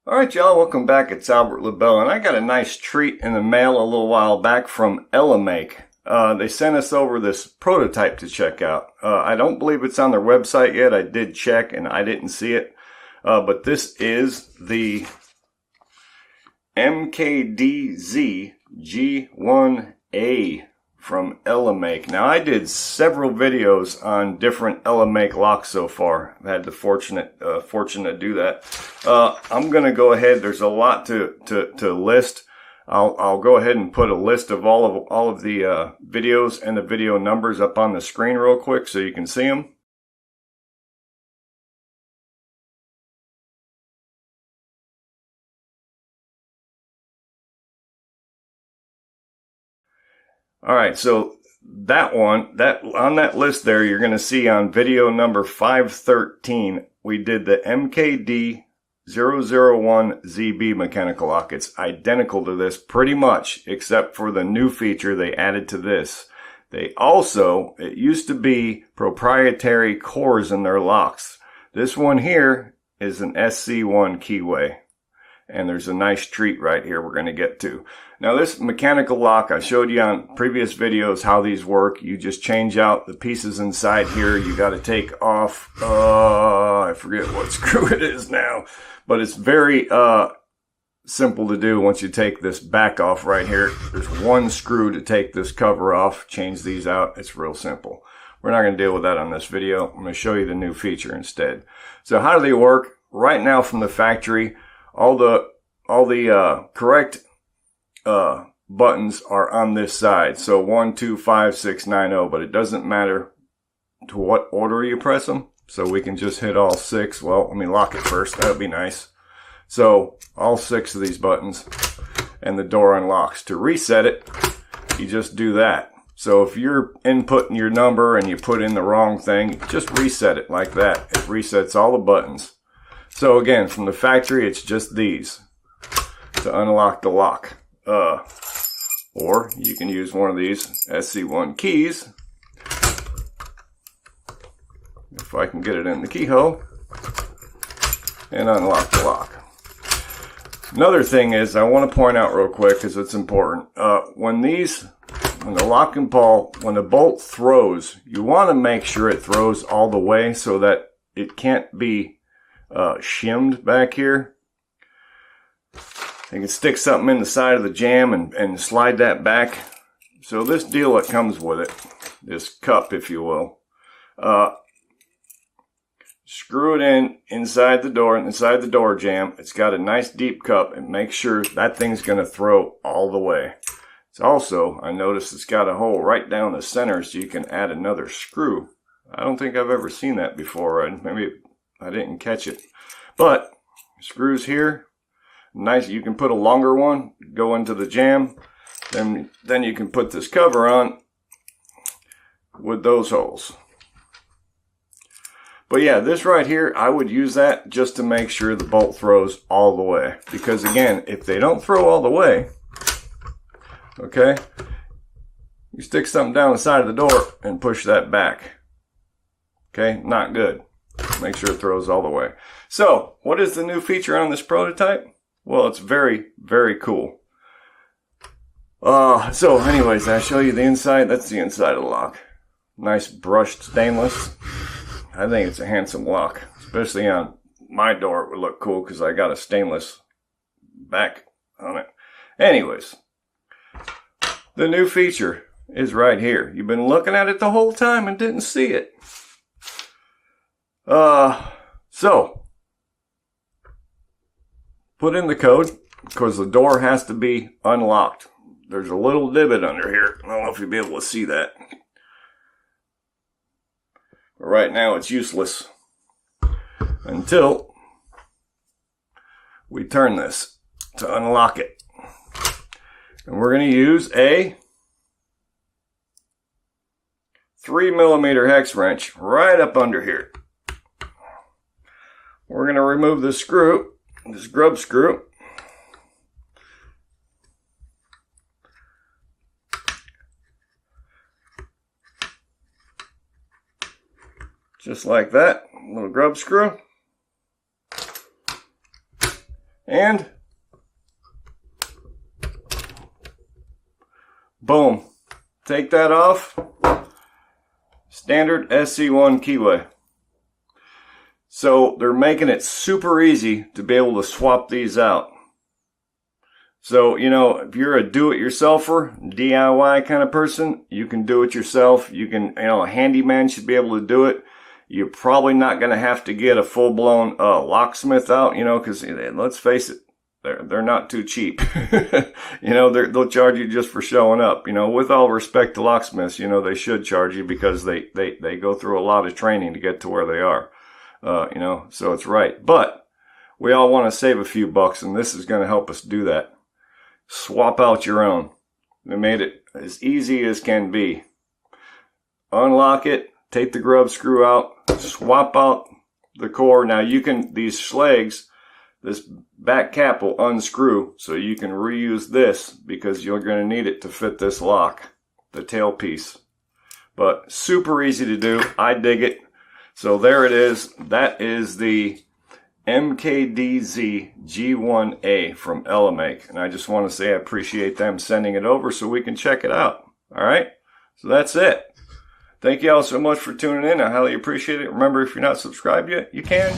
Alright y'all, welcome back. It's Albert Lebel, and I got a nice treat in the mail a little while back from Elemake. They sent us over this prototype to check out. I don't believe it's on their website yet. I did check and I didn't see it. But this is the MKDZG1A from Elemake. Now, I did several videos on different Elemakelocks so far. I've had the fortune to do that. I'm going to go ahead. There's a lot to list. I'll go ahead and put a list of all of the videos and the video numbers up on the screen real quick so you can see them. All right, so on that list there, you're going to see on video number 513, we did the MKD001ZB mechanical lock. It's identical to this pretty much, except for the new feature they added to this. They also, it used to be proprietary cores in their locks. This one here is an SC1 keyway. And there's a nice treat right here we're going to get to. Now this mechanical lock, I showed you on previous videos how these work. You just change out the pieces inside here. You got to take off, I forget what screw it is now. But it's very simple to do once you take this back off right here. There's one screw to take this cover off, change these out. It's real simple. We're not going to deal with that on this video. I'm going to show you the new feature instead. So how do they work? Right now from the factory, all the correct buttons are on this side. So 1, 2, 5, 6, 9, 0, but it doesn't matter to what order you press them. So we can just hit all 6. Well, let me lock it first. That would be nice. So all 6 of these buttons and the door unlocks. To reset it, you just do that. So if you're inputting your number and you put in the wrong thing, just reset it like that. It resets all the buttons. So again, from the factory, it's just these to unlock the lock. Or you can use one of these SC1 keys. If I can get it in the keyhole and unlock the lock. Another thing is I want to point out real quick because it's important. When the lock and ball, when the bolt throws, you want to make sure it throws all the way so that it can't be shimmed back here. You can stick something in the side of the jam and slide that back. So this deal that comes with it, this cup if you will, screw it inside the door jam. It's got a nice deep cup and make sure that thing's going to throw all the way. It's also, I noticed it's got a hole right down the center so you can add another screw. I don't think I've ever seen that before. Maybe I didn't catch it. But screws here, nice. You can put a longer one, go into the jam. Then you can put this cover on with those holes. But yeah, this right here, I would use that just to make sure the bolt throws all the way. Because again, if they don't throw all the way, okay, you stick something down the side of the door and push that back. Okay, not good. Make sure it throws all the way. So, what is the new feature on this prototype? Well, it's very, very cool. So anyways, I'll show you the inside. That's the inside of the lock. Nice brushed stainless. I think it's a handsome lock. Especially on my door, it would look cool because I got a stainless back on it. Anyways, the new feature is right here. You've been looking at it the whole time and didn't see it. So put in the code because the door has to be unlocked. There's a little divot under here. I don't know if you'll be able to see that. But right now it's useless until we turn this to unlock it. And we're going to use a 3mm hex wrench right up under here. We're going to remove this screw, this grub screw. Just like that, little grub screw. And boom. Take that off. Standard SC1 keyway. So they're making it super easy to be able to swap these out. So, you know, if you're a do-it-yourselfer, DIY kind of person, you can do it yourself. You can, you know, a handyman should be able to do it. You're probably not going to have to get a full-blown locksmith out, you know, because let's face it, they're not too cheap. You know, they'll charge you just for showing up. You know, with all respect to locksmiths, you know, they should charge you because they go through a lot of training to get to where they are. You know, so it's right. But we all want to save a few bucks, and this is going to help us do that. Swap out your own. They made it as easy as can be. Unlock it, take the grub screw out, swap out the core. Now you can, these schlegs, this back cap will unscrew, so you can reuse this because you're going to need it to fit this lock, the tail piece. But super easy to do. I dig it. So there it is. That is the MKDZG1A from Elemake. And I just want to say I appreciate them sending it over so we can check it out. All right. So that's it. Thank you all so much for tuning in. I highly appreciate it. Remember, if you're not subscribed yet, you can.